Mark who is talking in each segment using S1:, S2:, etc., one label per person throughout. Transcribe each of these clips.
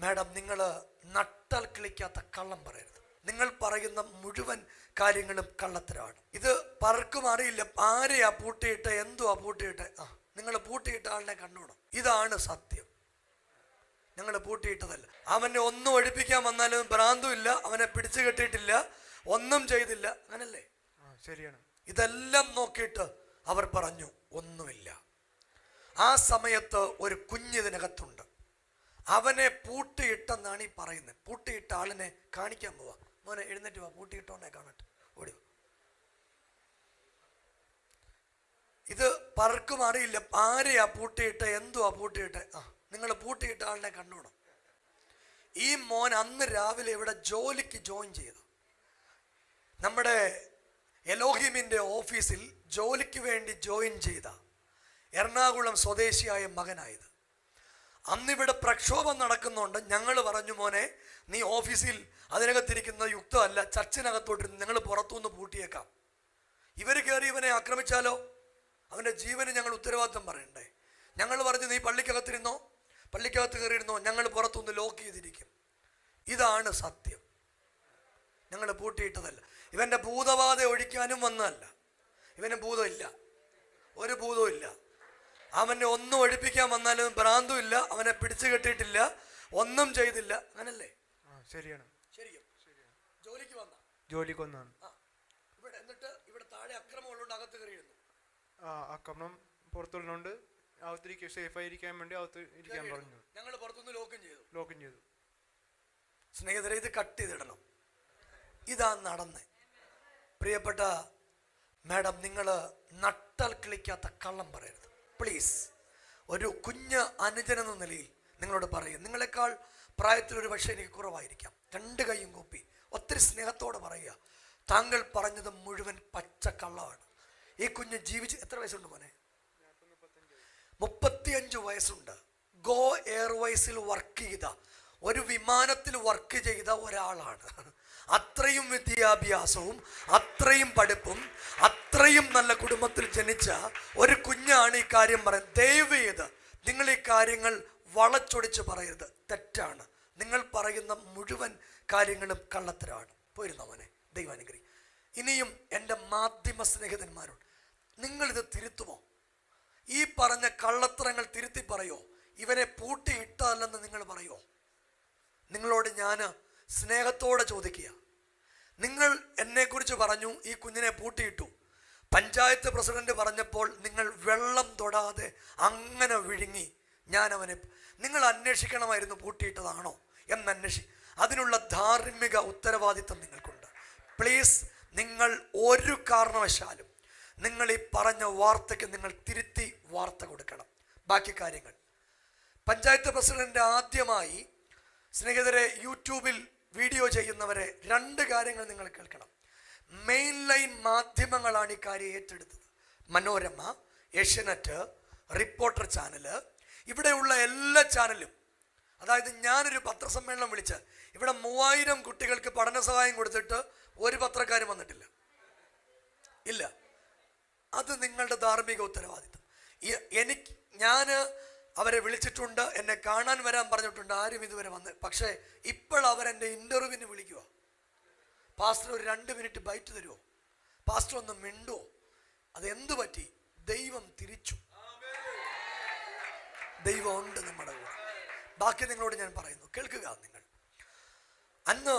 S1: Madam, നിങ്ങൾ നട്ടാൽ കിളിക്കാത്ത കള്ളം പറയരുത്. നിങ്ങൾ പറയുന്ന മുഴുവൻ കാര്യങ്ങളും കള്ളത്തരമാണ്. ഇത് പലർക്കും അറിയില്ല. ആരെയാ പൂട്ടിയിട്ട്, എന്തുവാ പൂട്ടിയിട്ട്? നിങ്ങൾ പൂട്ടിയിട്ട ആളിനെ കണ്ടോണം. ഇതാണ് സത്യം. ഞങ്ങൾ പൂട്ടിയിട്ടതല്ല. അവനെ ഒന്നും ഒഴിപ്പിക്കാൻ വന്നാലും ഭ്രാന്തുമില്ല, അവനെ പിടിച്ചു കെട്ടിയിട്ടില്ല, ഒന്നും ചെയ്തില്ല. അങ്ങനല്ലേ?
S2: ശരിയാണ്.
S1: ഇതെല്ലാം നോക്കിയിട്ട് അവർ പറഞ്ഞു ഒന്നുമില്ല. ആ സമയത്ത് ഒരു കുഞ്ഞിതിനകത്തുണ്ട്. അവനെ പൂട്ടിയിട്ടെന്നാണ് ഈ പറയുന്നത്. പൂട്ടിയിട്ട ആളിനെ കാണിക്കാൻ പോവാ. മോനെ എഴുന്നേറ്റ് വാ, പൂട്ടിയിട്ടോന്നെ കാണട്ടെ. ഓടി. ഇത് പലർക്കും അറിയില്ല. ആരെയാ പൂട്ടിയിട്ട്, എന്തുവാ പൂട്ടിയിട്ട്? നിങ്ങൾ പൂട്ടിയിട്ട ആളിനെ കണ്ടോണം. ഈ മോൻ അന്ന് രാവിലെ ഇവിടെ ജോലിക്ക് ജോയിൻ ചെയ്തു. നമ്മുടെ എലോഹിമിൻ്റെ ഓഫീസിൽ ജോലിക്ക് വേണ്ടി ജോയിൻ ചെയ്ത എറണാകുളം സ്വദേശിയായ മകനായത്. അന്നിവിടെ പ്രക്ഷോഭം നടക്കുന്നുണ്ട്. ഞങ്ങൾ പറഞ്ഞു, മോനെ നീ ഓഫീസിൽ അതിനകത്തിരിക്കുന്ന യുക്തമല്ല, ചർച്ചിനകത്തോട്ടിരുന്ന് ഞങ്ങൾ പുറത്തുനിന്ന് പൂട്ടിയേക്കാം. ഇവർ കയറി ഇവനെ ആക്രമിച്ചാലോ? അവൻ്റെ ജീവന് ഞങ്ങൾ ഉത്തരവാദിത്വം പറയണ്ടേ? ഞങ്ങൾ പറഞ്ഞു, നീ പള്ളിക്കകത്തിരുന്നോ, പള്ളിക്കകത്ത് കയറിയിരുന്നോ, ഞങ്ങൾ പുറത്തുനിന്ന് ലോക്ക് ചെയ്തിരിക്കും. ഇതാണ് സത്യം. ഞങ്ങൾ പൂട്ടിയിട്ടതല്ല. ഇവൻ്റെ ഭൂതബാധ ഒഴിക്കാനും വന്നതല്ല. ഇവന് ഭൂതമില്ല, ഒരു ഭൂതവും ഇല്ല. അവനെ ഒന്നും ഒഴിപ്പിക്കാൻ വന്നാലും ഭ്രാന്തുമില്ല, അവനെ പിടിച്ചു കെട്ടിയിട്ടില്ല, ഒന്നും ചെയ്തില്ല. അങ്ങനല്ലേ?
S2: ശരിയാണ്.
S1: ശരിക്കും
S2: ജോലിക്ക് വന്നാണ്.
S1: ഇവിടെ എന്നിട്ട് ഇവിടെ താഴെ അക്രമം ഉള്ളതുകൊണ്ട് അകത്ത് കയറിയിരുന്നു.
S2: ആക്രമണം പുറത്തുള്ളതുകൊണ്ട് അകത്തിരിക്കാൻ സേഫായിരിക്കാൻ വേണ്ടി അകത്ത് ഇരിക്കാൻ പറഞ്ഞു.
S1: ഞങ്ങൾ പുറത്തുനിന്ന് ലോക്കും ചെയ്തു. സ്നേഹിതരെ, ഇത് കട്ട് ചെയ്തിടണം. ഇതാ നടന്നേ. പ്രിയപ്പെട്ട മാഡം, നിങ്ങൾ നട്ടാൽ കിളിക്കാത്ത കള്ളം പറയരുത് പ്ലീസ്. ഒരു കുഞ്ഞ് അനുജനെന്ന നിലയിൽ നിങ്ങളോട് പറയും. നിങ്ങളെക്കാൾ പ്രായത്തിലൊരു പക്ഷേ എനിക്ക് കുറവായിരിക്കാം. രണ്ട് കൈയും കൂപ്പി ഒത്തിരി സ്നേഹത്തോടെ പറയുക, താങ്കൾ പറഞ്ഞത് മുഴുവൻ പച്ച കള്ളമാണ്. ഈ കുഞ്ഞ് ജീവിച്ച് എത്ര വയസ്സുണ്ട് മോനെ? 35 വയസ്സുണ്ട്. ഗോ എയർവേസിൽ വർക്ക് ചെയ്ത, ഒരു വിമാനത്തിൽ വർക്ക് ചെയ്ത ഒരാളാണ്. അത്രയും വിദ്യാഭ്യാസവും അത്രയും പഠിപ്പും അത്രയും നല്ല കുടുംബത്തിൽ ജനിച്ച ഒരു കുഞ്ഞാണ് ഈ കാര്യം പറയുന്നത്. ദയവ് ചെയ്ത് നിങ്ങൾ ഈ കാര്യങ്ങൾ വളച്ചൊടിച്ച് പറയരുത്, തെറ്റാണ്. നിങ്ങൾ പറയുന്ന മുഴുവൻ കാര്യങ്ങളും കള്ളത്തരമാണ്. പോയിരുന്നവനെ ദൈവാനുഗ്രഹി. ഇനിയും എൻ്റെ മാധ്യമ സ്നേഹിതന്മാരോട്, നിങ്ങളിത് തിരുത്തുമോ? ഈ പറഞ്ഞ കള്ളത്തരങ്ങൾ തിരുത്തി പറയോ? ഇവനെ പൂട്ടിയിട്ടതല്ലെന്ന് നിങ്ങൾ പറയോ? നിങ്ങളോട് ഞാൻ സ്നേഹത്തോടെ ചോദിക്കുക. നിങ്ങൾ എന്നെക്കുറിച്ച് പറഞ്ഞു ഈ കുഞ്ഞിനെ പൂട്ടിയിട്ടു. പഞ്ചായത്ത് പ്രസിഡന്റ് പറഞ്ഞപ്പോൾ നിങ്ങൾ വെള്ളം തൊടാതെ അങ്ങനെ വിഴുങ്ങി. നിങ്ങൾ അന്വേഷിക്കണമായിരുന്നു പൂട്ടിയിട്ടതാണോ അതിനുള്ള ധാർമ്മിക ഉത്തരവാദിത്വം നിങ്ങൾക്കുണ്ട്. പ്ലീസ്, നിങ്ങൾ ഒരു കാരണവശാലും നിങ്ങൾ ഈ പറഞ്ഞ വാർത്തയ്ക്ക് നിങ്ങൾ തിരുത്തി വാർത്ത കൊടുക്കണം. ബാക്കി കാര്യങ്ങൾ പഞ്ചായത്ത് പ്രസിഡന്റ് ആദ്യമായി, സ്നേഹിതരെ, യൂട്യൂബിൽ വീഡിയോ ചെയ്യുന്നവരെ, 2 കാര്യങ്ങൾ നിങ്ങൾ കേൾക്കണം. മെയിൻ ലൈൻ മാധ്യമങ്ങളാണ് ഈ കാര്യം ഏറ്റെടുത്തത്. മനോരമ, ഏഷ്യാനെറ്റ്, റിപ്പോർട്ടർ ചാനല്, ഇവിടെയുള്ള എല്ലാ ചാനലും. അതായത് ഞാനൊരു പത്രസമ്മേളനം വിളിച്ച് ഇവിടെ 3000 കുട്ടികൾക്ക് പഠന സഹായം കൊടുത്തിട്ട് ഒരു പത്രക്കാരും വന്നിട്ടില്ല. ഇല്ല. അത് നിങ്ങളുടെ ധാർമ്മിക ഉത്തരവാദിത്വം. ഞാൻ അവരെ വിളിച്ചിട്ടുണ്ട്, എന്നെ കാണാൻ വരാൻ പറഞ്ഞിട്ടുണ്ട്, ആരും ഇതുവരെ വന്ന്. പക്ഷേ ഇപ്പോൾ അവരെൻ്റെ ഇൻ്റർവ്യൂവിന് വിളിക്കുക. പാസ്റ്റർ ഒരു 2 മിനിറ്റ് ബൈറ്റ് തരുമോ? പാസ്റ്റർ ഒന്ന് മിണ്ടുമോ? അതെന്തു പറ്റി? ദൈവം തിരിച്ചു. ദൈവം ഉണ്ട് നമ്മുടെ കൂടെ. ബാക്കി നിങ്ങളോട് ഞാൻ പറയുന്നു, കേൾക്കുക നിങ്ങൾ. അന്ന്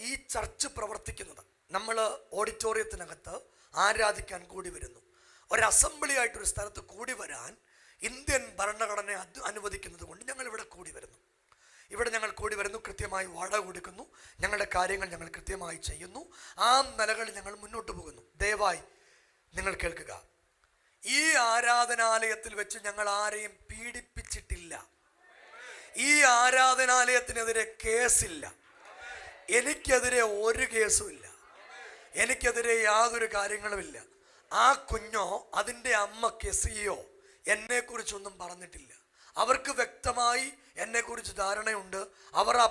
S1: ഈ ചർച്ച് പ്രവർത്തിക്കുന്നത്, നമ്മൾ ഓഡിറ്റോറിയത്തിനകത്ത് ആരാധിക്കാൻ കൂടി വരുന്നു. ഒരു അസംബ്ലി ആയിട്ടൊരു സ്ഥലത്ത് കൂടി വരാൻ ഇന്ത്യൻ ഭരണഘടന അനുവദിക്കുന്നത് കൊണ്ട് ഞങ്ങൾ ഇവിടെ കൂടി വരുന്നു. ഞങ്ങൾ കൂടി വരുന്നു, കൃത്യമായി വാടക കൊടുക്കുന്നു, ഞങ്ങളുടെ കാര്യങ്ങൾ ഞങ്ങൾ കൃത്യമായി ചെയ്യുന്നു. ആ നിലകളിൽ ഞങ്ങൾ മുന്നോട്ട് പോകുന്നു. ദയവായി നിങ്ങൾ കേൾക്കുക. ഈ ആരാധനാലയത്തിൽ വെച്ച് ഞങ്ങൾ ആരെയും പീഡിപ്പിച്ചിട്ടില്ല. ഈ ആരാധനാലയത്തിനെതിരെ കേസില്ല. എനിക്കെതിരെ ഒരു കേസുമില്ല. എനിക്കെതിരെ യാതൊരു കാര്യങ്ങളുമില്ല. ആ കുഞ്ഞോ അതിൻ്റെ അമ്മ സിയോ എന്നെക്കുറിച്ചൊന്നും പറഞ്ഞിട്ടില്ല. അവർക്ക് വ്യക്തമായി എന്നെക്കുറിച്ച് ധാരണയുണ്ട്. അവർ ആ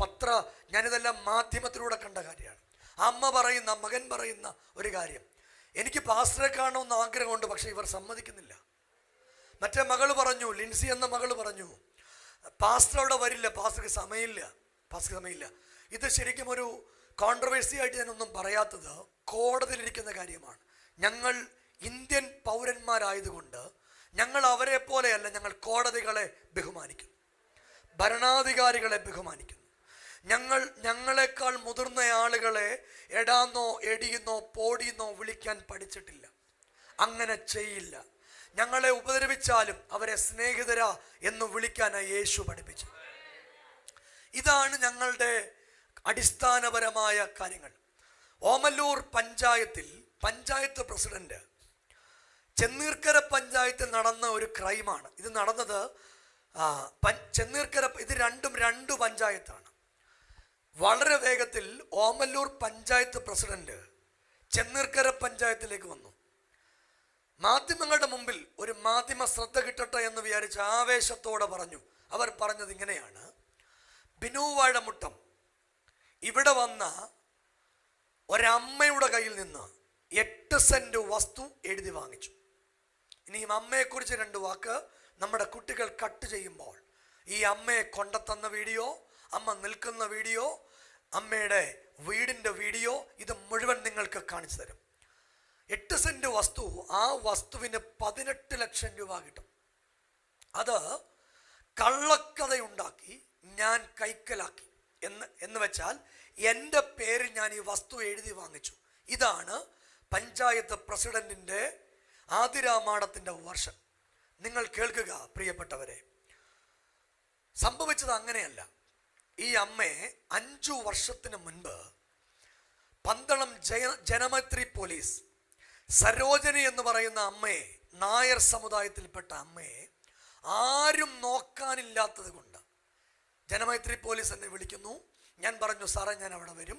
S1: പത്ര ഞാനിതെല്ലാം മാധ്യമത്തിലൂടെ കണ്ട കാര്യമാണ്. അമ്മ പറയുന്ന, മകൻ പറയുന്ന ഒരു കാര്യം, എനിക്ക് പാസ്റ്ററെ കാണണമെന്ന് ആഗ്രഹമുണ്ട്, പക്ഷെ ഇവർ സമ്മതിക്കുന്നില്ല. മറ്റേ മകൾ പറഞ്ഞു, ലിൻസി എന്ന മകൾ പറഞ്ഞു, പാസ്റ്റർ അവിടെ വരില്ല, പാസ്റ്റർക്ക് സമയമില്ല. ഇത് ശരിക്കും ഒരു കോൺട്രവേഴ്സി ആയിട്ട് ഞാനൊന്നും പറയാത്തത് കോടതിയിലിരിക്കുന്ന കാര്യമാണ്. ഞങ്ങൾ ഇന്ത്യൻ പൗരന്മാരായതുകൊണ്ട് ഞങ്ങൾ അവരെ പോലെയല്ല, ഞങ്ങൾ കോടതികളെ ബഹുമാനിക്കുന്നു, ഭരണാധികാരികളെ ബഹുമാനിക്കുന്നു. ഞങ്ങളെക്കാൾ മുതിർന്ന ആളുകളെ എടാന്നോ എടിയെന്നോ പോടിയെന്നോ വിളിക്കാൻ പഠിച്ചിട്ടില്ല, അങ്ങനെ ചെയ്യില്ല. ഞങ്ങളെ ഉപദ്രവിച്ചാലും അവരെ സ്നേഹിതര എന്ന് വിളിക്കാനായി യേശു പഠിപ്പിച്ചു. ഇതാണ് ഞങ്ങളുടെ അടിസ്ഥാനപരമായ കാര്യങ്ങൾ. ഓമല്ലൂർ പഞ്ചായത്ത് പ്രസിഡന്റ്, ചെന്നീർക്കര പഞ്ചായത്തിൽ നടന്ന ഒരു ക്രൈമാണ് ഇത് നടന്നത്. ചെന്നീർക്കര, ഇത് രണ്ട് പഞ്ചായത്താണ്. വളരെ വേഗത്തിൽ ഓമല്ലൂർ പഞ്ചായത്ത് പ്രസിഡന്റ് ചെന്നീർക്കര പഞ്ചായത്തിലേക്ക് വന്നു. മാധ്യമങ്ങളുടെ മുമ്പിൽ ഒരു മാധ്യമ ശ്രദ്ധ കിട്ടട്ടെ എന്ന് വിചാരിച്ച് ആവേശത്തോടെ പറഞ്ഞു. അവർ പറഞ്ഞത് ഇങ്ങനെയാണ്: ബിനു വാഴമുട്ടം ഇവിടെ വന്ന ഒരമ്മയുടെ കയ്യിൽ നിന്ന് 8 സെന്റ് വസ്തു എഴുതി വാങ്ങിച്ചു. ഇനിയും അമ്മയെക്കുറിച്ച് 2 വാക്ക്. നമ്മുടെ കുട്ടികൾ കട്ട് ചെയ്യുമ്പോൾ ഈ അമ്മയെ കൊണ്ടെത്തുന്ന വീഡിയോ, അമ്മ നിൽക്കുന്ന വീഡിയോ, അമ്മയുടെ വീടിൻ്റെ വീഡിയോ, ഇത് മുഴുവൻ നിങ്ങൾക്ക് കാണിച്ചു തരും. 8 സെന്റ് വസ്തു, ആ വസ്തുവിന് 18 ലക്ഷം രൂപ കിട്ടും. അത് കള്ളക്കഥയുണ്ടാക്കി ഞാൻ കൈക്കലാക്കി എന്ന് വെച്ചാൽ എൻ്റെ പേരിൽ ഞാൻ ഈ വസ്തു എഴുതി വാങ്ങിച്ചു. ഇതാണ് പഞ്ചായത്ത് പ്രസിഡന്റിൻ്റെ ആതിരാമാടത്തിൻ്റെ വർഷം. നിങ്ങൾ കേൾക്കുക പ്രിയപ്പെട്ടവരെ, സംഭവിച്ചത് അങ്ങനെയല്ല. ഈ അമ്മയെ 5 വർഷത്തിന് മുൻപ് പന്തളം ജനമൈത്രി പോലീസ് സരോജനി എന്ന് പറയുന്ന അമ്മയെ, നായർ സമുദായത്തിൽപ്പെട്ട അമ്മയെ ആരും നോക്കാനില്ലാത്തത് കൊണ്ട് ജനമൈത്രി പോലീസ് എന്നെ വിളിക്കുന്നു. ഞാൻ പറഞ്ഞു, സാറേ ഞാൻ അവിടെ വരും.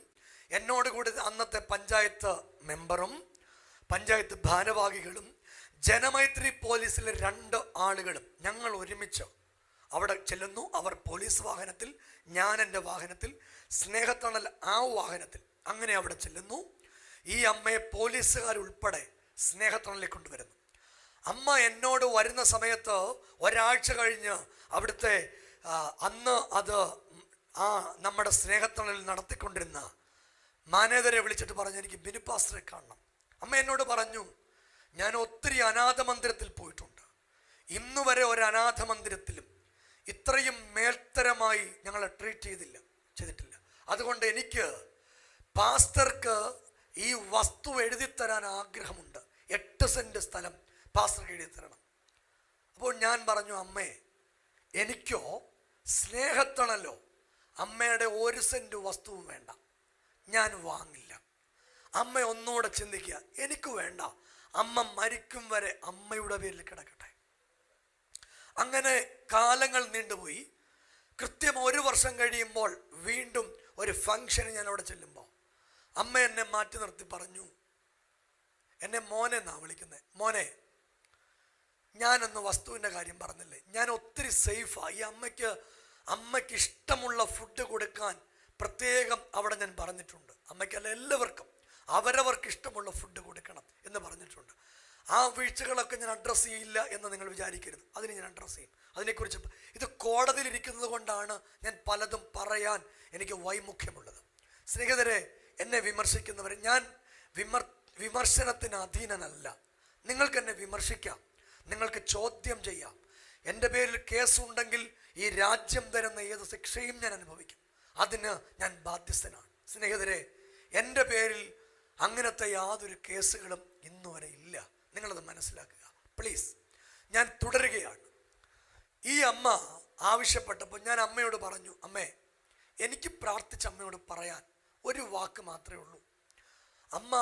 S1: എന്നോട് കൂടി അന്നത്തെ പഞ്ചായത്ത് മെമ്പറും പഞ്ചായത്ത് ഭാരവാഹികളും ജനമൈത്രി പോലീസിലെ 2 ആളുകളും ഞങ്ങൾ ഒരുമിച്ച് അവിടെ ചെല്ലുന്നു. അവർ പോലീസ് വാഹനത്തിൽ, ഞാൻ എൻ്റെ വാഹനത്തിൽ, സ്നേഹത്തണൽ ആ വാഹനത്തിൽ. അങ്ങനെ അവിടെ ചെല്ലുന്നു. ഈ അമ്മയെ പോലീസുകാരുൾപ്പെടെ സ്നേഹത്തണലിൽ കൊണ്ടുവരുന്നു. അമ്മ എന്നോട് വരുന്ന സമയത്ത് ഒരാഴ്ച കഴിഞ്ഞ് അവിടുത്തെ അന്ന് അത് നമ്മുടെ സ്നേഹത്തണലിൽ നടത്തിക്കൊണ്ടിരുന്ന മാനേജരെ വിളിച്ചിട്ട് പറഞ്ഞു, എനിക്ക് ബിനു പാസ്റ്ററെ കാണണം. അമ്മ എന്നോട് പറഞ്ഞു, ഞാൻ ഒത്തിരി അനാഥ മന്ദിരത്തിൽ പോയിട്ടുണ്ട്, ഇന്ന് വരെ ഒരു അനാഥ മന്ദിരത്തിലും ഇത്രയും മേൽത്തരമായി ഞങ്ങളെ ട്രീറ്റ് ചെയ്തിട്ടില്ല. അതുകൊണ്ട് എനിക്ക് പാസ്റ്റർക്ക് ഈ വസ്തു എഴുതിത്തരാൻ ആഗ്രഹമുണ്ട്. 8 സെന്റ് സ്ഥലം പാസ്റ്റർക്ക് എഴുതിത്തരണം. അപ്പോൾ ഞാൻ പറഞ്ഞു, അമ്മേ എനിക്കോ സ്നേഹത്തണലോ അമ്മയുടെ 1 സെന്റ് വസ്തുവും വേണ്ട, ഞാൻ വാങ്ങില്ല. അമ്മ ഒന്നുകൂടെ ചിന്തിക്കുക, എനിക്ക് വേണ്ട, അമ്മ മരിക്കും വരെ അമ്മയുടെ പേരിൽ കിടക്കട്ടെ. അങ്ങനെ കാലങ്ങൾ നീണ്ടുപോയി. കൃത്യം 1 വർഷം കഴിയുമ്പോൾ വീണ്ടും ഒരു ഫംഗ്ഷന് ഞാൻ അവിടെ ചെല്ലുമ്പോൾ അമ്മ എന്നെ മാറ്റി നിർത്തി പറഞ്ഞു, എന്നെ മോനെ എന്നാ വിളിക്കുന്നത്, മോനെ ഞാനന്ന് വസ്തുവിൻ്റെ കാര്യം പറഞ്ഞില്ലേ, ഞാൻ ഒത്തിരി സേഫായി. ഈ അമ്മയ്ക്ക് ഇഷ്ടമുള്ള ഫുഡ് കൊടുക്കാൻ പ്രത്യേകം അവിടെ ഞാൻ പറഞ്ഞിട്ടുണ്ട്. അമ്മയ്ക്കല്ല, എല്ലാവർക്കും അവരവർക്ക് ഇഷ്ടമുള്ള ഫുഡ് കൊടുക്കണം എന്ന് പറഞ്ഞിട്ടുണ്ട്. ആ വീഴ്ചകളൊക്കെ ഞാൻ അഡ്രസ്സ് ചെയ്യില്ല എന്ന് നിങ്ങൾ വിചാരിക്കരുത്, അതിന് ഞാൻ അഡ്രസ്സ് ചെയ്യും. അതിനെക്കുറിച്ച് ഇത് കോടതിയിലിരിക്കുന്നത് കൊണ്ടാണ് ഞാൻ പലതും പറയാൻ എനിക്ക് വൈമുഖ്യമുള്ളത്. സ്നേഹിതരെ, എന്നെ വിമർശിക്കുന്നവരെ, ഞാൻ വിമർശനത്തിന് അധീനനല്ല. നിങ്ങൾക്ക് എന്നെ വിമർശിക്കാം, നിങ്ങൾക്ക് ചോദ്യം ചെയ്യാം. എൻ്റെ പേരിൽ കേസുണ്ടെങ്കിൽ ഈ രാജ്യം തരുന്ന ഏത് ശിക്ഷയും ഞാൻ അനുഭവിക്കും. അതിന് ഞാൻ ബാധ്യസ്ഥനാണ്. സ്നേഹിതരെ, എൻ്റെ പേരിൽ അങ്ങനത്തെ യാതൊരു കേസുകളും ഇന്നുവരെ ഇല്ല. നിങ്ങളത് മനസ്സിലാക്കുക പ്ലീസ്. ഞാൻ തുടരുകയാണ്. ഈ അമ്മ ആവശ്യപ്പെട്ടപ്പോൾ ഞാൻ അമ്മയോട് പറഞ്ഞു, അമ്മേ എനിക്ക് പ്രാർത്ഥിച്ച അമ്മയോട് പറയാൻ ഒരു വാക്ക് മാത്രമേ ഉള്ളൂ. അമ്മ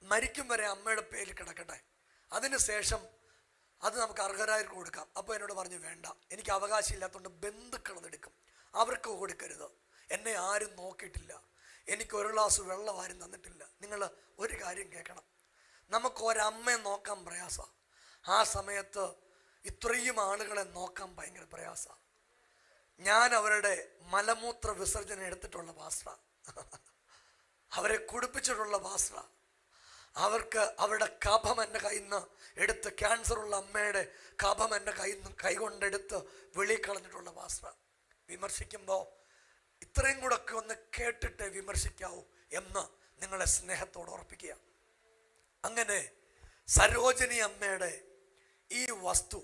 S1: മരിക്കും വരെ അമ്മയുടെ പേരിൽ കിടക്കട്ടെ, അതിനുശേഷം അത് നമുക്ക് അർഹരായവർക്ക് കൊടുക്കാം. അപ്പോൾ എന്നോട് പറഞ്ഞു, വേണ്ട, എനിക്ക് അവകാശമില്ലാത്തതുകൊണ്ട് ബന്ധുക്കൾ അതെടുക്കും, അവർക്ക് കൊടുക്കരുത്. എന്നെ ആരും നോക്കിയിട്ടില്ല, എനിക്ക് 1 ഗ്ലാസ് വെള്ളം ആരും തന്നിട്ടില്ല. നിങ്ങൾ ഒരു കാര്യം കേൾക്കണം, നമുക്ക് ഒരമ്മയെ നോക്കാൻ പ്രയാസമാണ്. ആ സമയത്ത് ഇത്രയും ആളുകളെ നോക്കാൻ ഭയങ്കര പ്രയാസമാണ്. ഞാൻ അവരുടെ മലമൂത്ര വിസർജനം എടുത്തിട്ടുള്ള പാസ്റ്ററാ, അവരെ കുടിപ്പിച്ചിട്ടുള്ള പാസ്റ്ററാ. അവർക്ക് അവരുടെ കഫം എൻ്റെ കയ്യിൽ നിന്ന് എടുത്ത്, ക്യാൻസറുള്ള അമ്മയുടെ കഫം എൻ്റെ കൈകൊണ്ടെടുത്ത് വെളിയിൽ കളഞ്ഞിട്ടുള്ള പാസ്റ്റർ. വിമർശിക്കുമ്പോൾ ഇത്രയും കൂടെ ഒക്കെ ഒന്ന് കേട്ടിട്ട് വിമർശിക്കാവൂ എന്ന് നിങ്ങളെ സ്നേഹത്തോട് ഓർപ്പിക്കുക. അങ്ങനെ സരോജിനി അമ്മയുടെ ഈ വസ്തു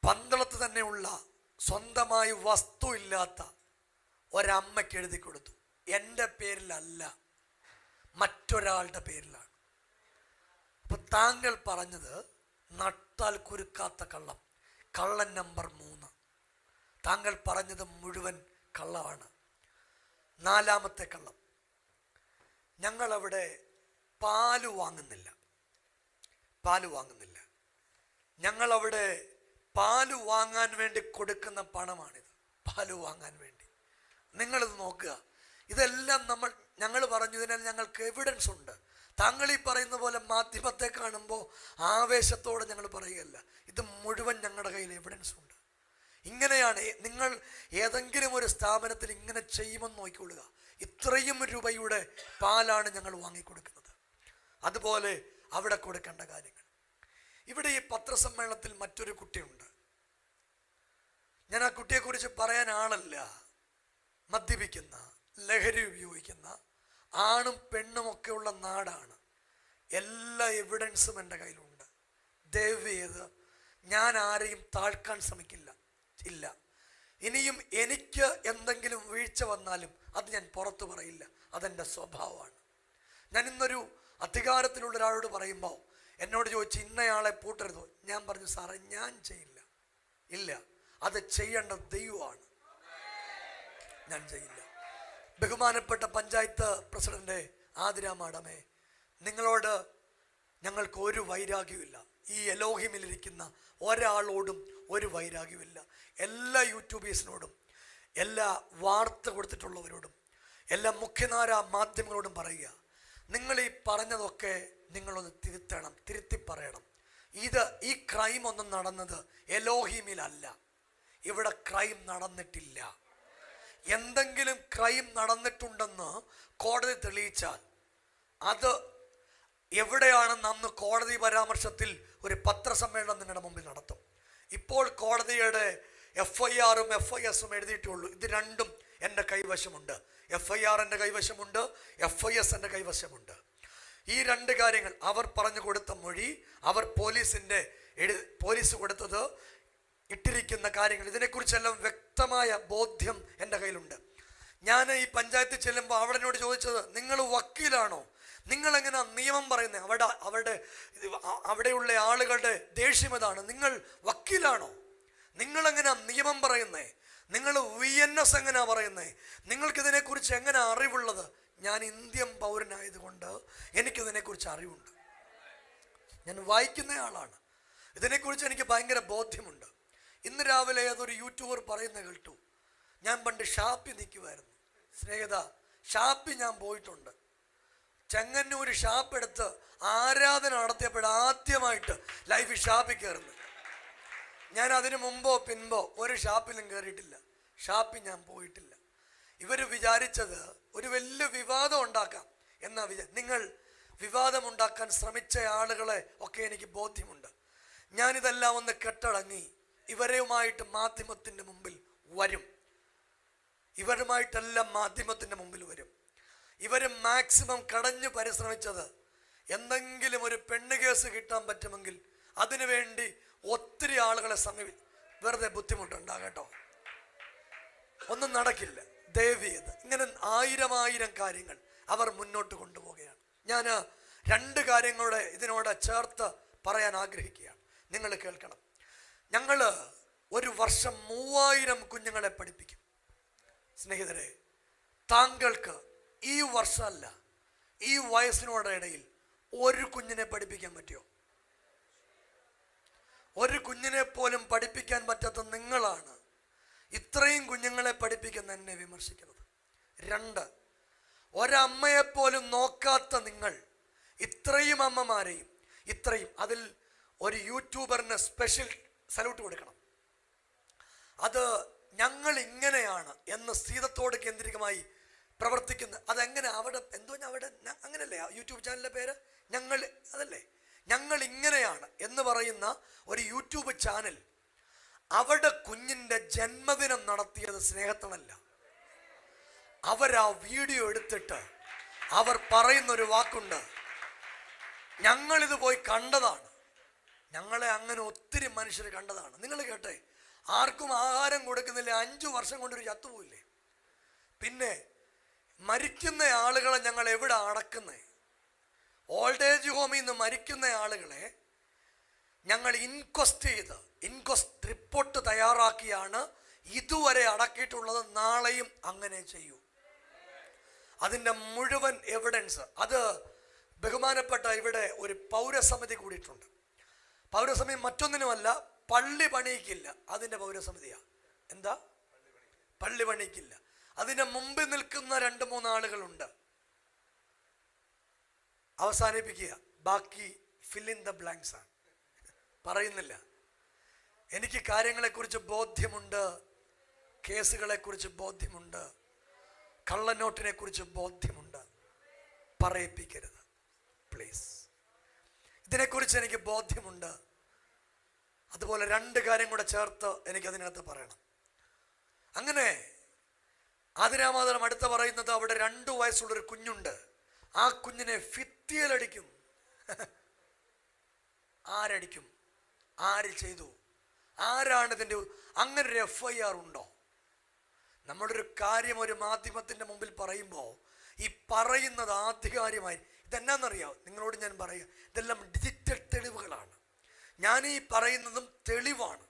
S1: പന്തളത്ത് തന്നെയുള്ള സ്വന്തമായി വസ്തു ഇല്ലാത്ത ഒരമ്മയ്ക്ക് എഴുതി കൊടുത്തു. എൻ്റെ പേരിലല്ല, മറ്റൊരാളുടെ പേരിലാണ്. അപ്പൊ താങ്കൾ പറഞ്ഞത് നട്ടാൽ കുരുക്കാത്ത കള്ളം, കള്ളൻ നമ്പർ 3. താങ്കൾ പറഞ്ഞത് മുഴുവൻ കള്ളമാണ്. 4ാമത്തെ കള്ളം, ഞങ്ങളവിടെ പാല് വാങ്ങുന്നില്ല. ഞങ്ങളവിടെ പാല് വാങ്ങാൻ വേണ്ടി കൊടുക്കുന്ന പണമാണിത്. പാല് വാങ്ങാൻ വേണ്ടി നിങ്ങളിത് നോക്കുക. ഇതെല്ലാം ഞങ്ങൾ പറഞ്ഞു, ഇതിനാൽ ഞങ്ങൾക്ക് എവിഡൻസ് ഉണ്ട്. താങ്കൾ ഈ പറയുന്ന പോലെ മാധ്യമത്തെ കാണുമ്പോൾ ആവേശത്തോടെ ഞങ്ങൾ പറയുകയല്ല, ഇത് മുഴുവൻ ഞങ്ങളുടെ കയ്യിൽ എവിഡൻസ് ഉണ്ട്. ഇങ്ങനെയാണ് നിങ്ങൾ ഏതെങ്കിലും ഒരു സ്ഥാപനത്തിൽ ഇങ്ങനെ ചെയ്യുമെന്ന് നോക്കിക്കൊള്ളുക. ഇത്രയും രൂപയുടെ പാലാണ് ഞങ്ങൾ വാങ്ങിക്കൊടുക്കുന്നത്. അതുപോലെ അവിടെ കൊടുക്കേണ്ട കാര്യങ്ങൾ. ഇവിടെ ഈ പത്രസമ്മേളനത്തിൽ മറ്റൊരു കുട്ടിയുണ്ട്. ഞാൻ ആ കുട്ടിയെക്കുറിച്ച് പറയാൻ ആളല്ല. മദ്യപിക്കുന്ന, ലഹരി ഉപയോഗിക്കുന്ന ആണും പെണ്ണുമൊക്കെ ഉള്ള നാടാണ്. എല്ലാ എവിഡൻസും എൻ്റെ കയ്യിലുണ്ട്. ദയവ് ചെയ്ത് ഞാൻ ആരെയും താഴ്ക്കാൻ ശ്രമിക്കില്ല. ഇനിയും എനിക്ക് എന്തെങ്കിലും വീഴ്ച വന്നാലും അത് ഞാൻ പുറത്തു പറയില്ല. അതെൻ്റെ സ്വഭാവമാണ്. ഞാൻ ഇന്നൊരു അധികാരത്തിലുള്ള ഒരാളോട് പറയുമ്പോൾ എന്നോട് ചോദിച്ച് ഇന്നയാളെ പൂട്ടരുതോ, ഞാൻ പറഞ്ഞു സാറേ ഞാൻ ചെയ്യില്ല. ഇല്ല, അത് ചെയ്യേണ്ടത് ദൈവമാണ്, ഞാൻ ചെയ്യില്ല. ബഹുമാനപ്പെട്ട പഞ്ചായത്ത് പ്രസിഡന്റ് ആതിര മാഡമേ, നിങ്ങളോട് ഞങ്ങൾക്ക് ഒരു വൈരാഗ്യമില്ല. ഈ എലോഹിമിലിരിക്കുന്ന ഒരാളോടും ഒരു വൈരാഗ്യമില്ല. എല്ലാ യൂട്യൂബേഴ്സിനോടും, എല്ലാ വാർത്ത കൊടുത്തിട്ടുള്ളവരോടും, എല്ലാ മുഖ്യധാര മാധ്യമങ്ങളോടും പറയുക, നിങ്ങൾ ഈ പറഞ്ഞതൊക്കെ നിങ്ങളൊന്ന് തിരുത്തി പറയണം. ഈ ക്രൈം ഒന്നും നടന്നത് എലോഹിമിലല്ല. ഇവിടെ ക്രൈം നടന്നിട്ടില്ല. എന്തെങ്കിലും ക്രൈം നടന്നിട്ടുണ്ടെന്ന് കോടതി തെളിയിച്ചാൽ അത് എവിടെയാണെന്ന് അന്ന് കോടതി പരാമർശത്തിൽ ഒരു പത്രസമ്മേളനം നിങ്ങളുടെ മുമ്പിൽ നടത്തും. ഇപ്പോൾ കോടതിയുടെ FIR-ഉം FIS-ഉം എഴുതിയിട്ടുള്ളൂ. ഇത് രണ്ടും എൻ്റെ കൈവശമുണ്ട്. FIR എൻ്റെ കൈവശമുണ്ട്, FIS എൻ്റെ കൈവശമുണ്ട്. ഈ 2 കാര്യങ്ങൾ അവർ പറഞ്ഞു കൊടുത്ത മൊഴി, അവർ പോലീസ് കൊടുത്തത്, ഇട്ടിരിക്കുന്ന കാര്യങ്ങൾ, ഇതിനെക്കുറിച്ചെല്ലാം വ്യക്തമായ ബോധ്യം എൻ്റെ കയ്യിലുണ്ട്. ഞാൻ ഈ പഞ്ചായത്തിൽ ചെല്ലുമ്പോൾ അവിടെന്നോട് ചോദിച്ചത്, നിങ്ങൾ വക്കീലാണോ? നിങ്ങളെങ്ങനെ നിയമം പറയുന്നത്? അവിടെയുള്ള ആളുകളുടെ ദേഷ്യം ഇതാണ്, നിങ്ങൾ വക്കീലാണോ? നിങ്ങളെങ്ങനെ നിയമം പറയുന്നേ? നിങ്ങൾ VNS എങ്ങനെയാ പറയുന്നേ? നിങ്ങൾക്കിതിനെക്കുറിച്ച് എങ്ങനെ അറിവുള്ളത്? ഞാൻ ഇന്ത്യൻ പൗരനായതുകൊണ്ട് എനിക്കിതിനെക്കുറിച്ച് അറിവുണ്ട്. ഞാൻ വായിക്കുന്ന ആളാണ്. ഇതിനെക്കുറിച്ച് എനിക്ക് ഭയങ്കര ബോധ്യമുണ്ട്. ഇന്ന് രാവിലെ ഏതൊരു യൂട്യൂബർ പറയുന്ന കേട്ടു, ഞാൻ പണ്ട് ഷാപ്പി നിൽക്കുമായിരുന്നു. സ്നേഹിത, ഷാപ്പി ഞാൻ പോയിട്ടുണ്ട്. ചെങ്ങന്നൂർ ഷാപ്പ് എടുത്ത് ആരാധന നടത്തിയപ്പോൾ ആദ്യമായിട്ട് ലൈഫിൽ ഷാപ്പിൽ കയറുന്നു. ഞാൻ അതിന് മുമ്പോ പിൻപോ ഒരു ഷാപ്പിലും കയറിയിട്ടില്ല. ഷാപ്പിൽ ഞാൻ പോയിട്ടില്ല. ഇവർ വിചാരിച്ചത് ഒരു വലിയ വിവാദം ഉണ്ടാക്കാം എന്നാ നിങ്ങൾ വിവാദമുണ്ടാക്കാൻ ശ്രമിച്ച ആളുകളെ ഒക്കെ എനിക്ക് ബോധ്യമുണ്ട്. ഞാനിതെല്ലാം ഒന്ന് കെട്ടടങ്ങി ഇവരുമായിട്ട് മാധ്യമത്തിൻ്റെ മുമ്പിൽ വരും. ഇവരുമായിട്ടെല്ലാം മാധ്യമത്തിൻ്റെ മുമ്പിൽ വരും. ഇവർ മാക്സിമം കടഞ്ഞു പരിശ്രമിച്ചത് എന്തെങ്കിലും ഒരു പെണ്ണ് കേസ് കിട്ടാൻ പറ്റുമെങ്കിൽ അതിനുവേണ്ടി ഒത്തിരി ആളുകളെ വെറുതെ ബുദ്ധിമുട്ടുണ്ടാകട്ടോ, ഒന്നും നടക്കില്ല. ദയവ് ചെയ്ത് ഇങ്ങനെ 1000 കാര്യങ്ങൾ അവർ മുന്നോട്ട് കൊണ്ടുപോവുകയാണ്. ഞാൻ 2 കാര്യങ്ങളുടെ ഇതിനോട് ചേർത്ത് പറയാൻ ആഗ്രഹിക്കുകയാണ്. നിങ്ങൾ കേൾക്കണം. ഞങ്ങൾ ഒരു വർഷം 3000 കുഞ്ഞുങ്ങളെ പഠിപ്പിക്കും. സ്നേഹിതരെ, താങ്കൾക്ക് ഈ വർഷമല്ല, ഈ വയസ്സിനോടിടയിൽ ഒരു കുഞ്ഞിനെ പഠിപ്പിക്കാൻ പറ്റുമോ? ഒരു കുഞ്ഞിനെ പോലും പഠിപ്പിക്കാൻ പറ്റാത്ത നിങ്ങളാണ് ഇത്രയും കുഞ്ഞുങ്ങളെ പഠിപ്പിക്കുന്ന എന്നെ വിമർശിക്കുന്നത്. 2, ഒരമ്മയെപ്പോലും നോക്കാത്ത നിങ്ങൾ ഇത്രയും അമ്മമാരെയും അതിൽ ഒരു യൂട്യൂബറിന് സ്പെഷ്യൽ സല്യൂട്ട് കൊടുക്കണം. അത് ഞങ്ങൾ ഇങ്ങനെയാണ് എന്ന് സീതത്തോട് കേന്ദ്രീകമായി പ്രവർത്തിക്കുന്ന. അതെങ്ങനെ അവിടെ എന്തോ അവിടെ അങ്ങനല്ലേ യൂട്യൂബ് ചാനലിൻ്റെ പേര്? ഞങ്ങൾ, അതല്ലേ ഞങ്ങൾ ഇങ്ങനെയാണ് എന്ന് പറയുന്ന ഒരു യൂട്യൂബ് ചാനൽ. അവിടെ കുഞ്ഞിൻ്റെ ജന്മദിനം നടത്തിയത് സ്നേഹത്തിനല്ല. അവരാ വീഡിയോ എടുത്തിട്ട് അവർ പറയുന്നൊരു വാക്കുണ്ട്, ഞങ്ങളിത് പോയി കണ്ടതാണ്. ഞങ്ങളെ അങ്ങനെ ഒത്തിരി മനുഷ്യർ കണ്ടതാണ്. നിങ്ങൾ കേട്ടെ, ആർക്കും ആഹാരം കൊടുക്കുന്നില്ല, 5 വർഷം കൊണ്ടൊരു ചത്തുപോയില്ലേ. പിന്നെ മരിക്കുന്ന ആളുകളെ ഞങ്ങൾ എവിടെ അടക്കുന്നേ? ഓൾഡ് ഏജ് ഹോമിൽ നിന്ന് മരിക്കുന്ന ആളുകളെ ഞങ്ങൾ ഇൻക്വസ്റ്റ് റിപ്പോർട്ട് തയ്യാറാക്കിയാണ് ഇതുവരെ അടക്കിയിട്ടുള്ളത്. നാളെയും അങ്ങനെ ചെയ്യൂ. അതിൻ്റെ മുഴുവൻ എവിഡൻസ് അത് ബഹുമാനപ്പെട്ട ഇവിടെ ഒരു പൗരസമിതി കൂടിയിട്ടുണ്ട്. പൗരസമിതി മറ്റൊന്നിനുമല്ല, പള്ളി പണിയിക്കില്ല, അതിൻ്റെ പൗരസമിതിയാണ്. എന്താ? പള്ളി പണിയിക്കില്ല. അതിൻ്റെ മുമ്പിൽ നിൽക്കുന്ന 2-3 ആളുകളുണ്ട്. അവസാനിപ്പിക്കുക. ബാക്കി ഫിൽ ഇൻ ദ ബ്ലാങ്ക്സ് ആണ്. പറയുന്നില്ല. എനിക്ക് കാര്യങ്ങളെക്കുറിച്ച് ബോധ്യമുണ്ട്, കേസുകളെക്കുറിച്ച് ബോധ്യമുണ്ട്, കള്ളനോട്ടിനെ കുറിച്ച് ബോധ്യമുണ്ട്. പറയിപ്പിക്കരുത് പ്ലീസ്. ഇതിനെക്കുറിച്ച് എനിക്ക് ബോധ്യമുണ്ട്. അതുപോലെ 2 കാര്യം കൂടെ ചേർത്ത് എനിക്കതിനകത്ത് പറയണം. അങ്ങനെ ആതിരാമാതരം അടുത്ത പറയുന്നത്, അവിടെ 2 വയസ്സുള്ളൊരു കുഞ്ഞുണ്ട്. ആ കുഞ്ഞിനെ ഭിത്തിയിലടിക്കും. ആരടിക്കും? ആര് ചെയ്തു? ആരാണ് ഇതിൻ്റെ? അങ്ങനെ ഒരു FIR ഉണ്ടോ? നമ്മളൊരു കാര്യം ഒരു മാധ്യമത്തിൻ്റെ മുമ്പിൽ പറയുമ്പോൾ ഈ പറയുന്നത് ആധികാരികമായി, ഇതെന്നാന്നറിയാം, നിങ്ങളോട് ഞാൻ പറയുക, ഇതെല്ലാം ഡിജിറ്റൽ തെളിവുകളാണ്. ഞാൻ ഈ പറയുന്നതും തെളിവാണ്.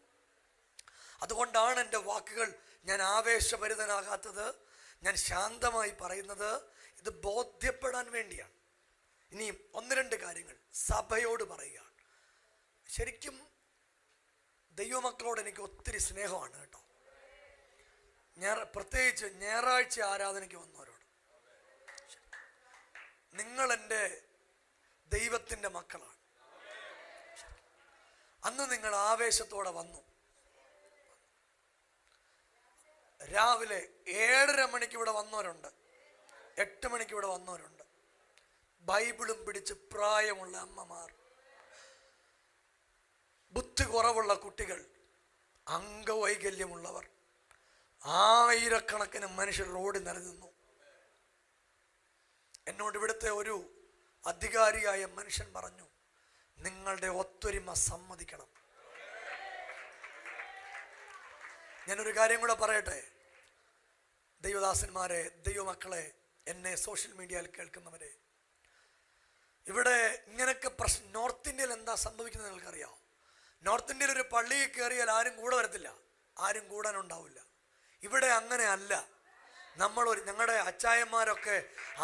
S1: അതുകൊണ്ടാണ് എൻ്റെ വാക്കുകൾ ഞാൻ ആവേശഭരിതനാകാത്തത്, ഞാൻ ശാന്തമായി പറയുന്നത്. ഇത് ബോധ്യപ്പെടാൻ വേണ്ടിയാണ്. ഇനിയും 1-2 കാര്യങ്ങൾ സഭയോട് പറയുകയാണ്. ശരിക്കും ദൈവമക്കളോട് എനിക്ക് ഒത്തിരി സ്നേഹമാണ് കേട്ടോ. പ്രത്യേകിച്ച് ഞായറാഴ്ച ആരാധനയ്ക്ക് വന്നവരോട്, നിങ്ങൾ എൻ്റെ ദൈവത്തിൻ്റെ മക്കളാണ്. അന്ന് നിങ്ങൾ ആവേശത്തോടെ വന്നു. രാവിലെ 7:30 മണിക്ക് ഇവിടെ വന്നവരുണ്ട്, 8 മണിക്ക് ഇവിടെ വന്നവരുണ്ട്. ബൈബിളും പിടിച്ച് പ്രായമുള്ള അമ്മമാർ, ബുദ്ധി കുറവുള്ള കുട്ടികൾ, അംഗവൈകല്യമുള്ളവർ, ആയിരക്കണക്കിന് മനുഷ്യർ റോഡിൽ നിറഞ്ഞു. എന്നോട് ഇവിടുത്തെ ഒരു അധികാരിയായ മനുഷ്യൻ പറഞ്ഞു, നിങ്ങളുടെ ഒത്തൊരുമ സമ്മതിക്കണം. ഞാനൊരു കാര്യം കൂടെ പറയട്ടെ, ദൈവദാസന്മാരെ, ദൈവമക്കളെ, എന്നെ സോഷ്യൽ മീഡിയയിൽ കേൾക്കുന്നവരെ, ഇവിടെ ഇങ്ങനൊക്കെ പ്രശ്നം നോർത്ത് ഇന്ത്യയിൽ എന്താ സംഭവിക്കുന്നത് നിങ്ങൾക്കറിയാം. നോർത്ത് ഇന്ത്യയിൽ ഒരു പള്ളിയിൽ കയറിയാൽ ആരും കൂടെ വരത്തില്ല, ആരും കൂടാനുണ്ടാവില്ല. ഇവിടെ അങ്ങനെ അല്ല. ഞങ്ങളുടെ അച്ചായന്മാരൊക്കെ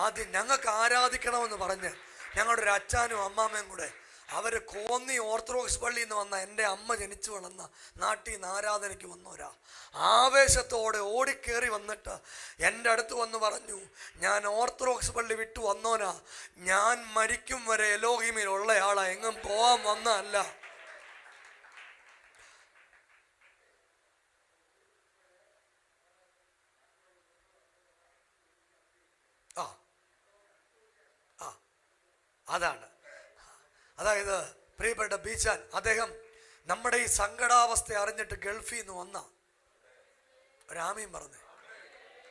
S1: ആദ്യം ഞങ്ങൾക്ക് ആരാധിക്കണമെന്ന് പറഞ്ഞ് ഞങ്ങളുടെ ഒരു അച്ചാനും അമ്മാമ്മയും കൂടെ അവർ കോന്നി ഓർത്തഡോക്സ് പള്ളിയിൽ നിന്ന് വന്ന, എൻ്റെ അമ്മ ജനിച്ചു വളർന്ന നാട്ടിൽ നിന്ന് ആരാധനയ്ക്ക് വന്നവരാ. ആവേശത്തോടെ ഓടിക്കേറി വന്നിട്ട് എൻ്റെ അടുത്ത് വന്ന് പറഞ്ഞു, ഞാൻ ഓർത്തഡോക്സ് പള്ളി വിട്ടു വന്നോനാ, ഞാൻ മരിക്കും വരെ എലോഹിമിലുള്ള ആളാ, എങ്ങും പോവാൻ വന്നതല്ല. അതായത് പ്രിയപ്പെട്ട ബീച്ചാൻ, അദ്ദേഹം നമ്മുടെ ഈ സങ്കടാവസ്ഥ അറിഞ്ഞിട്ട് ഗൾഫിൽ നിന്ന് വന്ന ഒരാമയും പറഞ്ഞേ.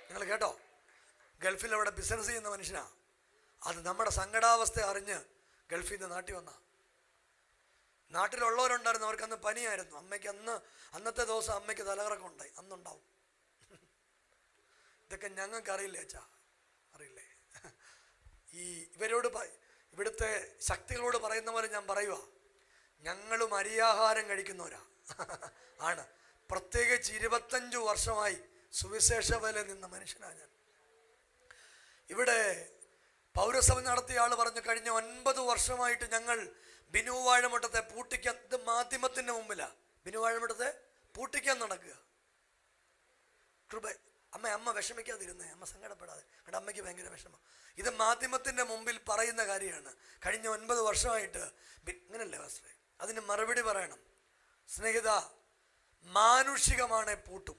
S1: നിങ്ങൾ കേട്ടോ? ഗൾഫിൽ അവിടെ ബിസിനസ് ചെയ്യുന്ന മനുഷ്യനാ. അത് നമ്മുടെ സങ്കടാവസ്ഥ അറിഞ്ഞ് ഗൾഫിൽ നിന്ന് നാട്ടിൽ വന്ന. നാട്ടിലുള്ളവരുണ്ടായിരുന്നു, അവർക്കന്ന് പനിയായിരുന്നു. അമ്മയ്ക്ക് അന്നത്തെ ദിവസം അമ്മയ്ക്ക് തലകറക്കം ഉണ്ടായി, അന്നുണ്ടാവും. ഇതൊക്കെ ഞങ്ങൾക്ക് അറിയില്ലേ അച്ഛാ? അറിയില്ലേ? ഈ ഇവിടുത്തെ ശക്തികളോട് പറയുന്ന പോലെ ഞാൻ പറയുക, ഞങ്ങളും അരിയാഹാരം കഴിക്കുന്നവരാ ആണ്. പ്രത്യേകിച്ച് 25 വർഷമായി സുവിശേഷ വേല നിന്ന മനുഷ്യനാണ് ഞാൻ. ഇവിടെ പൗരസഭ നടത്തിയ ആൾ പറഞ്ഞു, കഴിഞ്ഞ 9 വർഷമായിട്ട് ഞങ്ങൾ ബിനു വാഴമുട്ടത്തെ പൂട്ടിക്കാൻ, ഇത് മാധ്യമത്തിൻ്റെ മുമ്പിലാ, ബിനു വാഴമുട്ടത്തെ പൂട്ടിക്കാൻ നടക്കുക. അമ്മ വിഷമിക്കാതിരുന്നേ, അമ്മ സങ്കടപ്പെടാതെ. എൻ്റെ അമ്മയ്ക്ക് ഭയങ്കര വിഷമം. ഇത് മാധ്യമത്തിൻ്റെ മുമ്പിൽ പറയുന്ന കാര്യമാണ്. കഴിഞ്ഞ 9 വർഷമായിട്ട് ഇങ്ങനല്ലേ വസ്ത്രേ? അതിന് മറുപടി പറയണം. സ്നേഹിത, മാനുഷികമാണെ പൂട്ടും.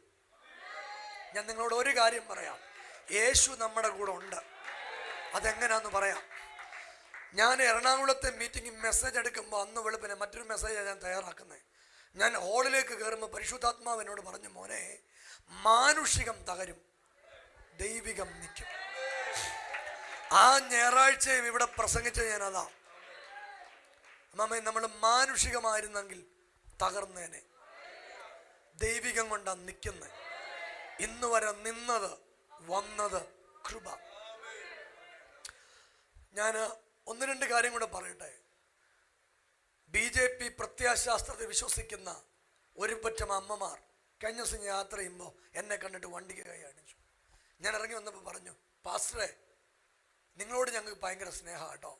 S1: ഞാൻ നിങ്ങളോട് ഒരു കാര്യം പറയാം, യേശു നമ്മുടെ കൂടെ ഉണ്ട്. അതെങ്ങനെയാന്ന് പറയാം. ഞാൻ എറണാകുളത്തെ മീറ്റിംഗ് മെസ്സേജ് എടുക്കുമ്പോൾ അന്ന് വെളുപ്പിനെ മറ്റൊരു മെസ്സേജാണ് ഞാൻ തയ്യാറാക്കുന്നത്. ഞാൻ ഹാളിലേക്ക് കയറുമ്പോൾ പരിശുദ്ധാത്മാവ് എന്നോട് പറഞ്ഞു, മോനെ, മാനുഷികം തകരും, ദൈവികം നിൽക്കും. ആ ഞായറാഴ്ചയും ഇവിടെ പ്രസംഗിച്ച ഞാൻ അതാ. അമ്മേ, നമ്മൾ മാനുഷികമായിരുന്നെങ്കിൽ തകർന്നേനെ. ദൈവികം കൊണ്ടാണ് നിൽക്കുന്നത്. ഇന്ന് വരെ നിന്നത് വന്നത് കൃപ. ഞാൻ ഒന്ന് രണ്ട് കാര്യം കൂടെ പറയട്ടെ. BJP പ്രത്യയശാസ്ത്രത്തെ വിശ്വസിക്കുന്ന ഒരു പറ്റം അമ്മമാർ കഴിഞ്ഞ ദിവസം യാത്ര ചെയ്യുമ്പോൾ എന്നെ കണ്ടിട്ട് വണ്ടിക്ക് കൈ കാണിച്ചു. ഞാൻ ഇറങ്ങി വന്നപ്പോൾ പറഞ്ഞു, പാസ്റ്ററെ, നിങ്ങളോട് ഞങ്ങൾക്ക് ഭയങ്കര സ്നേഹം കേട്ടോ.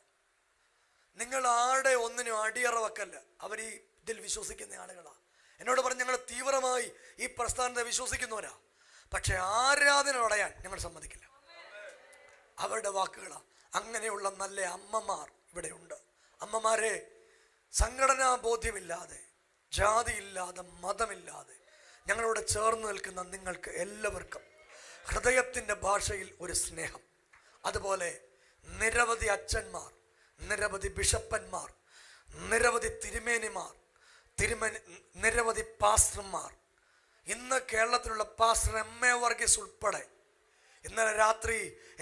S1: നിങ്ങൾ ആടെ ഒന്നിനും അടിയറ വെക്കല്ല. അവർ ഈ ഇതിൽ വിശ്വസിക്കുന്ന ആളുകളാണ്. എന്നോട് പറഞ്ഞു, ഞങ്ങൾ തീവ്രമായി ഈ പ്രസ്ഥാനത്തെ വിശ്വസിക്കുന്നവരാ, പക്ഷെ ആരാധന അടയാൻ ഞങ്ങൾ സമ്മതിക്കില്ല. അവരുടെ വാക്കുകളാണ്. അങ്ങനെയുള്ള നല്ല അമ്മമാർ ഇവിടെയുണ്ട്. അമ്മമാരെ, സംഘടനാ ബോധ്യമില്ലാതെ, ജാതിയില്ലാതെ, മതമില്ലാതെ ഞങ്ങളോട് ചേർന്ന് നിൽക്കുന്ന നിങ്ങൾക്ക് എല്ലാവർക്കും ഹൃദയത്തിൻ്റെ ഭാഷയിൽ ഒരു സ്നേഹം. അതുപോലെ നിരവധി അച്ഛന്മാർ, നിരവധി ബിഷപ്പന്മാർ, നിരവധി തിരുമേനിമാർ, നിരവധി പാസ്റ്റർമാർ, ഇന്ന് കേരളത്തിലുള്ള പാസ്റ്റർ MA വർഗീസ് ഉൾപ്പെടെ. ഇന്നലെ രാത്രി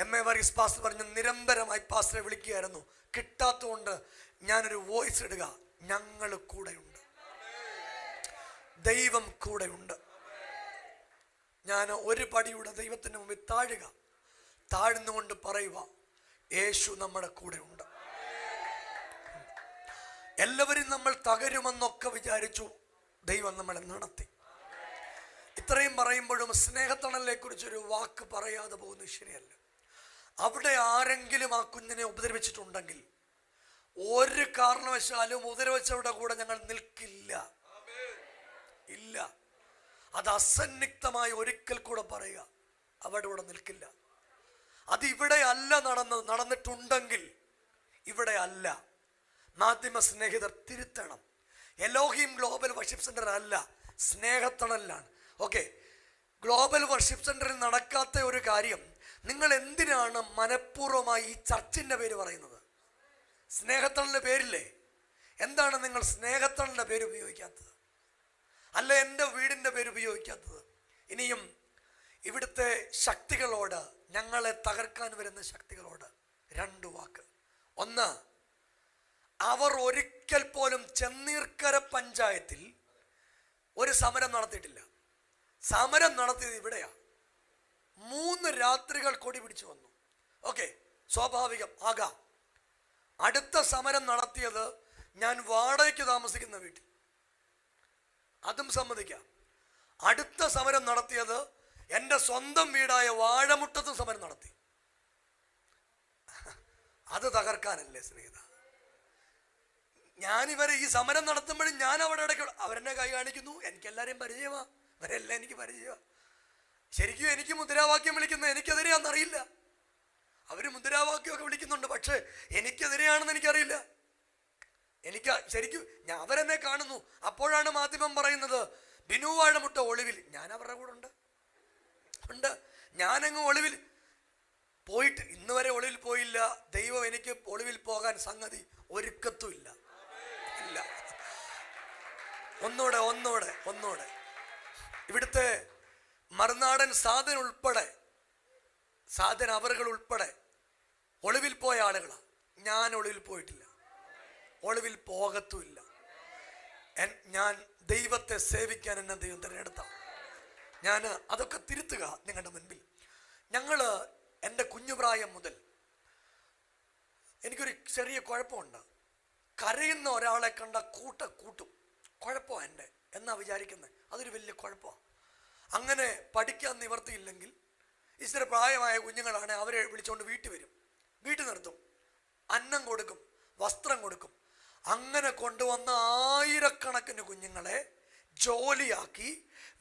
S1: MA വർഗീസ് പാസ്റ്റർ പറഞ്ഞു, നിരന്തരമായി പാസ്റ്ററെ വിളിക്കുകയായിരുന്നു, കിട്ടാത്തതുകൊണ്ട് ഞാനൊരു വോയിസ് ഇടുക. ഞങ്ങൾ കൂടെയുണ്ട്, ദൈവം കൂടെയുണ്ട്. ഞാൻ ഒരു പടിയുടെ ദൈവത്തിന് മുമ്പിൽ താഴ്ന്നുകൊണ്ട് പറയുക, യേശു നമ്മുടെ കൂടെ ഉണ്ട്. എല്ലാവരും നമ്മൾ തകരുമെന്നൊക്കെ വിചാരിച്ചു, ദൈവം നമ്മളെ നടത്തി. ഇത്രയും പറയുമ്പോഴും സ്നേഹത്തണലിനെ കുറിച്ചൊരു വാക്ക് പറയാതെ പോകുന്നത് ശരിയല്ല. അവിടെ ആരെങ്കിലും ആ കുഞ്ഞിനെ ഉപദ്രവിച്ചിട്ടുണ്ടെങ്കിൽ ഒരു കാരണവശാലും ഉപദ്രവിച്ചവരുടെ കൂടെ ഞങ്ങൾ നിൽക്കില്ല. ഇല്ല, അത് അസന്നിഗ്ധമായി ഒരിക്കൽ കൂടെ പറയുക, അവിടെ കൂടെ നിൽക്കില്ല. അത് ഇവിടെ അല്ല നടന്നിട്ടുണ്ടെങ്കിൽ ഇവിടെ അല്ല. മാധ്യമ സ്നേഹിതർ തിരുത്തണം. എലോഹിം ഗ്ലോബൽ വർഷിപ്പ് സെന്റർ അല്ല, സ്നേഹത്തണലിലാണ്. ഓക്കെ, ഗ്ലോബൽ വർഷിപ്പ് സെന്ററിൽ നടക്കാത്ത ഒരു കാര്യം, നിങ്ങൾ എന്തിനാണ് മനഃപൂർവ്വമായി ഈ ചർച്ചിൻ്റെ പേര് പറയുന്നത്? സ്നേഹത്തണലിൻ്റെ പേരില്ലേ? എന്താണ് നിങ്ങൾ സ്നേഹത്തണലിൻ്റെ പേര് ഉപയോഗിക്കാത്തത്? അല്ല എൻ്റെ വീടിൻ്റെ പേര് ഉപയോഗിക്കാത്തത്? ഇനിയും ഇവിടുത്തെ ശക്തികളോട്, ഞങ്ങളെ തകർക്കാൻ വരുന്ന ശക്തികളോട് രണ്ട് വാക്ക്. ഒന്ന്, അവർ ഒരിക്കൽ പോലും ചെന്നീർക്കര പഞ്ചായത്തിൽ ഒരു സമരം നടത്തിയിട്ടില്ല. സമരം നടത്തിയത് ഇവിടെയാ. 3 രാത്രികൾ കൊടി പിടിച്ചു വന്നു. ഓക്കെ, സ്വാഭാവികം ആകാം. അടുത്ത സമരം നടത്തിയത് ഞാൻ വാടകയ്ക്ക് താമസിക്കുന്ന വീട്ടിൽ, അതും സമ്മതിക്കാം. അടുത്ത സമരം നടത്തിയത് എൻ്റെ സ്വന്തം വീടായ വാഴമുട്ടത്തും സമരം നടത്തി. അത് തകർക്കാനല്ലേ സ്നേഹിത? ഞാനിവരെ ഈ സമരം നടത്തുമ്പോഴും ഞാൻ അവിടെ ഇടയ്ക്ക് അവരെന്നെ കൈ കാണിക്കുന്നു. എനിക്കെല്ലാവരെയും പരിചയമാണ്, ഇവരെല്ലാം എനിക്ക് പരിചയമാണ്. ശരിക്കും എനിക്ക് മുദ്രാവാക്യം വിളിക്കുന്നത് എനിക്കെതിരെയാണെന്നറിയില്ല. അവർ മുദ്രാവാക്യമൊക്കെ വിളിക്കുന്നുണ്ട്, പക്ഷേ എനിക്കെതിരെയാണെന്ന് എനിക്കറിയില്ല. ശരിക്കും അവരെന്നെ കാണുന്നു. അപ്പോഴാണ് മാധ്യമം പറയുന്നത് ബിനു വാഴമുട്ട ഒളിവിൽ. ഞാൻ അവരുടെ കൂടെ ഉണ്ട്. ഞാനങ്ങ് ഒളിവിൽ പോയിട്ട് ഇന്ന് വരെ ഒളിവിൽ പോയില്ല. ദൈവം എനിക്ക് ഒളിവിൽ പോകാൻ സംഗതി ഒരുക്കത്തുമില്ല. ഇല്ല. ഒന്നൂടെ ഇവിടുത്തെ മറുനാടൻ സാധന അവറുകൾ ഉൾപ്പെടെ ഒളിവിൽ പോയ ആളുകളാണ്. ഞാൻ ഒളിവിൽ പോയിട്ടില്ല, ഒളിവിൽ പോകത്തുമില്ല. ഞാൻ ദൈവത്തെ സേവിക്കാൻ എന്നെ ദൈവം തിരഞ്ഞെടുത്ത. ഞാൻ അതൊക്കെ തിരുത്തുക നിങ്ങളുടെ മുൻപിൽ. എൻ്റെ കുഞ്ഞുപ്രായം മുതൽ എനിക്കൊരു ചെറിയ കുഴപ്പമുണ്ട്. കരയുന്ന ഒരാളെ കണ്ട കൂട്ടും. കുഴപ്പമാണ് എൻ്റെ എന്നാ വിചാരിക്കുന്നത്. അതൊരു വലിയ കുഴപ്പമാണ്. അങ്ങനെ പഠിക്കാൻ നിവർത്തിയില്ലെങ്കിൽ ഇച്ചിരി പ്രായമായ കുഞ്ഞുങ്ങളാണ്, അവരെ വിളിച്ചുകൊണ്ട് വീട്ടിൽ നിർത്തും, അന്നം കൊടുക്കും, വസ്ത്രം കൊടുക്കും. അങ്ങനെ കൊണ്ടുവന്ന ആയിരക്കണക്കിന് കുഞ്ഞുങ്ങളെ ജോലിയാക്കി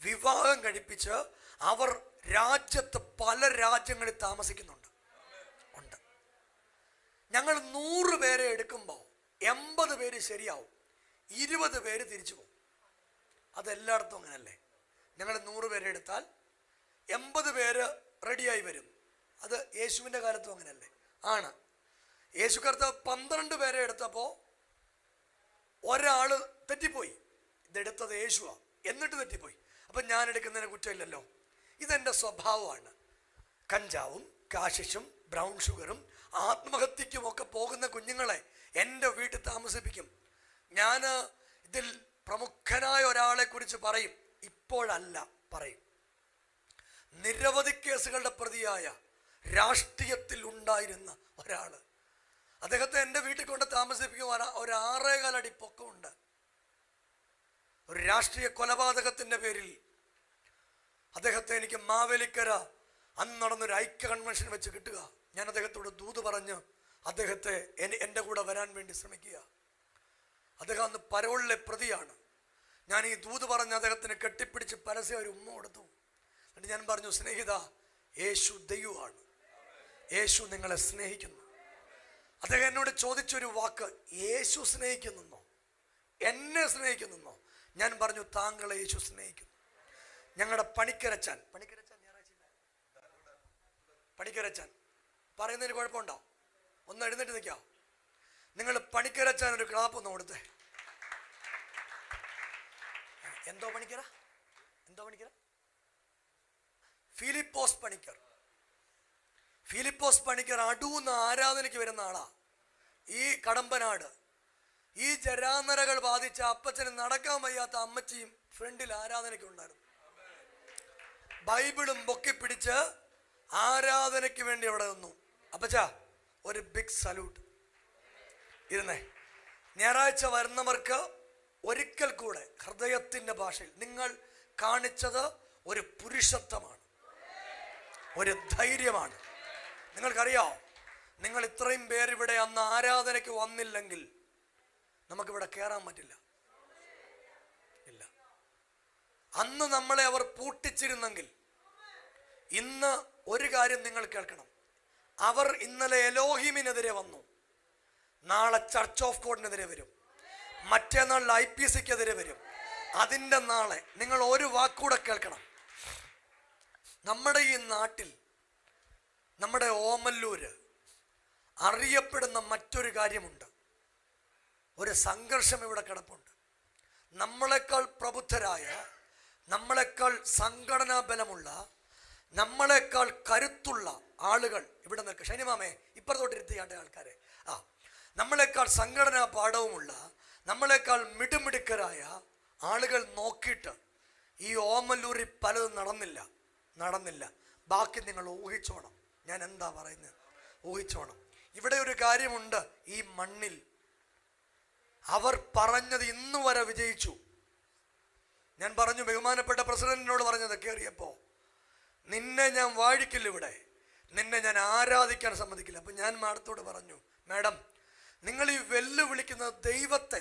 S1: വിവാഹം കഴിപ്പിച്ച് അവർ രാജ്യത്ത് പല രാജ്യങ്ങളിൽ താമസിക്കുന്നുണ്ട്. ഞങ്ങൾ 100 പേരെ എടുക്കുമ്പോൾ 80 പേര് ശരിയാവും, 20 പേര് തിരിച്ചു പോകും. അതെല്ലായിടത്തും അങ്ങനല്ലേ? ഞങ്ങൾ 100 പേരെ എടുത്താൽ 80 പേര് റെഡിയായി വരും, അത് യേശുവിൻ്റെ കാലത്തും അങ്ങനെയല്ലേ? ആണ്. യേശു കർത്താവ് 12 പേരെ എടുത്തപ്പോൾ ഒരാള് തെറ്റിപ്പോയി. ഇതെടുത്തത് യേശുവാ, എന്നിട്ട് തെറ്റിപ്പോയി. അപ്പം ഞാൻ എടുക്കുന്നതിന് കുറ്റമില്ലല്ലോ. ഇതെൻ്റെ സ്വഭാവമാണ്. കഞ്ചാവും കാശിഷും ബ്രൗൺ ഷുഗറും ആത്മഹത്യക്കും ഒക്കെ പോകുന്ന കുഞ്ഞുങ്ങളെ എൻ്റെ വീട്ടിൽ താമസിപ്പിക്കും. ഞാൻ ഇതിൽ പ്രമുഖനായ ഒരാളെ കുറിച്ച് പറയും, ഇപ്പോഴല്ല പറയും. നിരവധി കേസുകളുടെ പ്രതിയായ രാഷ്ട്രീയത്തിൽ ഉണ്ടായിരുന്ന ഒരാൾ, അദ്ദേഹത്തെ എൻ്റെ വീട്ടിൽ കൊണ്ട് താമസിപ്പിക്കുവാൻ ഒരു 6.25 അടി പൊക്കമുണ്ട്. ഒരു രാഷ്ട്രീയ കൊലപാതകത്തിൻ്റെ പേരിൽ അദ്ദേഹത്തെ എനിക്ക് മാവേലിക്കര അന്ന് നടന്നൊരു ഐക്യ കൺവെൻഷൻ വെച്ച് കിട്ടുക. ഞാൻ അദ്ദേഹത്തോട് ദൂത് പറഞ്ഞ് അദ്ദേഹത്തെ എൻ്റെ കൂടെ വരാൻ വേണ്ടി ശ്രമിക്കുക. അദ്ദേഹം അന്ന് പരോളിലെ പ്രതിയാണ്. ഞാൻ ഈ ദൂത് പറഞ്ഞ് അദ്ദേഹത്തിന് കെട്ടിപ്പിടിച്ച് പരസ്യം ഒരു ഉമ്മ കൊടുത്തു. എന്നിട്ട് ഞാൻ പറഞ്ഞു, സ്നേഹിത, യേശു ദൈവമാണ്, യേശു നിങ്ങളെ സ്നേഹിക്കുന്നു. അദ്ദേഹം എന്നോട് ചോദിച്ചൊരു വാക്ക്, യേശു സ്നേഹിക്കുന്നെന്നോ, എന്നെ സ്നേഹിക്കുന്നെന്നോ? ഞാൻ പറഞ്ഞു, താങ്കളെ യേശു സ്നേഹിക്കുന്നു. ഞങ്ങളുടെ പണിക്കരച്ചാൻ പറയുന്നതിന് കുഴപ്പമുണ്ടോ? ഒന്ന് എഴുന്നേറ്റ് നിൽക്കാം. നിങ്ങൾ പണിക്കരച്ചാൻ ഒരു ക്ലാപ്പ് ഒന്ന് കൊടുത്തേ. എന്തോ പണിക്കര ഫിലിപ്പോസ് പണിക്കർ അടൂന്ന് ആരാധനയ്ക്ക് വരുന്ന ആളാ. ഈ കടമ്പനാട് ഈ ജരാനരകൾ ബാധിച്ച അപ്പച്ചന് നടക്കാൻ വയ്യാത്ത അമ്മച്ചിയും ഫ്രണ്ടിൽ ആരാധനയ്ക്ക് ഉണ്ടായിരുന്നു. ബൈബിളും പൊക്കിപ്പിടിച്ച് ആരാധനയ്ക്ക് വേണ്ടി അവിടെ നിന്നു. അപ്പച്ച ഒരു ബിഗ് സല്യൂട്ട്. ഇരുന്നേ. ഞായറാഴ്ച വരുന്നവർക്ക് ഒരിക്കൽ കൂടെ ഹൃദയത്തിൻ്റെ ഭാഷയിൽ നിങ്ങൾ കാണിച്ചത് ഒരു പുരുഷത്വമാണ്, ഒരു ധൈര്യമാണ്. നിങ്ങൾക്കറിയാമോ, നിങ്ങൾ ഇത്രയും പേരിവിടെ അന്ന് ആരാധനയ്ക്ക് വന്നില്ലെങ്കിൽ നമുക്കിവിടെ കയറാൻ പറ്റില്ല. ഇല്ല. അന്ന് നമ്മളെ അവർ പൂട്ടിച്ചിരുന്നെങ്കിൽ ഇന്ന് ഒരു കാര്യം നിങ്ങൾ കേൾക്കണം. അവർ ഇന്നലെ എലോഹിമിനെതിരെ വന്നു, നാളെ ചർച്ച് ഓഫ് ഗോഡിനെതിരെ വരും, മറ്റന്നാൾ IPCക്കെതിരെ വരും. അതിൻ്റെ നാളെ നിങ്ങൾ ഒരു വാക്കൂടെ കേൾക്കണം. നമ്മുടെ ഈ നാട്ടിൽ, നമ്മുടെ ഓമല്ലൂര് അറിയപ്പെടുന്ന മറ്റൊരു കാര്യമുണ്ട്. ഒരു സംഘർഷം ഇവിടെ കിടപ്പുണ്ട്. നമ്മളെക്കാൾ പ്രബുദ്ധരായ, നമ്മളെക്കാൾ സംഘടനാ ബലമുള്ള, നമ്മളെക്കാൾ കരുത്തുള്ള ആളുകൾ ഇവിടെ നിൽക്കുക. ഷൈനിമാമേ ഇപ്പുറത്തോട്ടിരുത്തിയാണ്ട ആൾക്കാരെ. നമ്മളെക്കാൾ സംഘടനാ പാഠവുമുള്ള, നമ്മളെക്കാൾ മിടുമിടുക്കരായ ആളുകൾ നോക്കിയിട്ട് ഈ ഓമല്ലൂരിൽ പലതും നടന്നില്ല. ബാക്കി നിങ്ങൾ ഊഹിച്ചോണം. ഞാൻ എന്താ പറയുന്നത്? ഊഹിച്ചോണം. ഇവിടെ ഒരു കാര്യമുണ്ട്. ഈ മണ്ണിൽ അവർ പറഞ്ഞത് ഇന്നു വരെ വിജയിച്ചു. ഞാൻ പറഞ്ഞു, ബഹുമാനപ്പെട്ട പ്രസിഡന്റിനോട് പറഞ്ഞത് കയറിയപ്പോ, നിന്നെ ഞാൻ വാഴിക്കില്ല, ഇവിടെ നിന്നെ ഞാൻ ആരാധിക്കാൻ സമ്മതിക്കില്ല. അപ്പൊ ഞാൻ മാഡത്തോട് പറഞ്ഞു, മാഡം, നിങ്ങൾ ഈ വെല്ലുവിളിക്കുന്നത് ദൈവത്തെ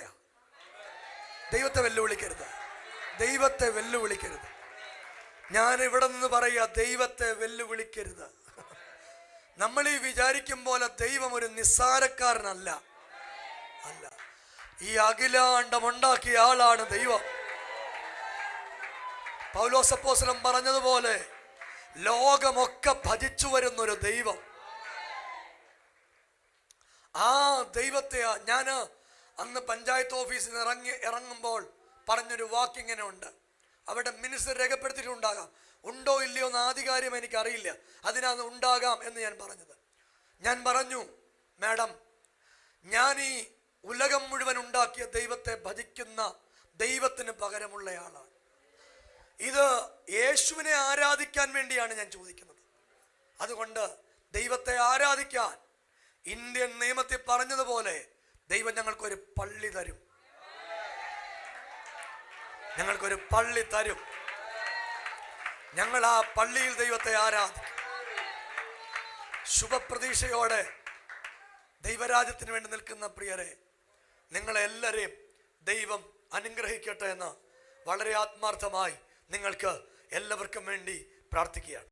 S1: വെല്ലുവിളിക്കരുത്. ഞാൻ ഇവിടെ നിന്ന് പറയുക, ദൈവത്തെ വെല്ലുവിളിക്കരുത്. നമ്മൾ ഈ വിചാരിക്കും പോലെ ദൈവം ഒരു നിസ്സാരക്കാരനല്ല. ഈ അഖിലാണ്ടമുണ്ടാക്കിയ ആളാണ് ദൈവം. പൗലോസ് അപ്പോസ്തലൻ പറഞ്ഞതുപോലെ ലോകമൊക്കെ ഭജിച്ചു വരുന്നൊരു ദൈവം. ആ ദൈവത്തെയാ ഞാൻ അന്ന് പഞ്ചായത്ത് ഓഫീസിൽ നിന്ന് ഇറങ്ങുമ്പോൾ പറഞ്ഞൊരു വാക്കിങ്ങനെ ഉണ്ട്. അവിടെ മിനിസ്റ്റർ രേഖപ്പെടുത്തിയിട്ടുണ്ടാകാം, ഉണ്ടോ ഇല്ലയോ എന്ന് ആധികാര്യം എനിക്കറിയില്ല. അതിനകത്ത് ഉണ്ടാകാം എന്ന് ഞാൻ പറഞ്ഞത്. ഞാൻ പറഞ്ഞു, മാഡം, ഞാൻ ഈ ഉലകം മുഴുവൻ ഉണ്ടാക്കിയ ദൈവത്തെ ഭജിക്കുന്ന ദൈവത്തിന് പകരമുള്ളയാളാണ്. ഇത് യേശുവിനെ ആരാധിക്കാൻ വേണ്ടിയാണ് ഞാൻ ചോദിക്കുന്നത്. അതുകൊണ്ട് ദൈവത്തെ ആരാധിക്കാൻ ഇന്ത്യൻ നിയമത്തിൽ പറഞ്ഞതുപോലെ ദൈവം ഞങ്ങൾക്കൊരു പള്ളി തരും. ഞങ്ങൾ ആ പള്ളിയിൽ ദൈവത്തെ ആരാധിക്കും. ശുഭപ്രതീക്ഷയോടെ ദൈവരാജ്യത്തിന് വേണ്ടി നിൽക്കുന്ന പ്രിയരെ, നിങ്ങളെല്ലാവരെയും ദൈവം അനുഗ്രഹിക്കട്ടെ എന്ന് വളരെ ആത്മാർത്ഥമായി നിങ്ങൾക്ക് എല്ലാവർക്കും വേണ്ടി പ്രാർത്ഥിക്കുകയാണ്.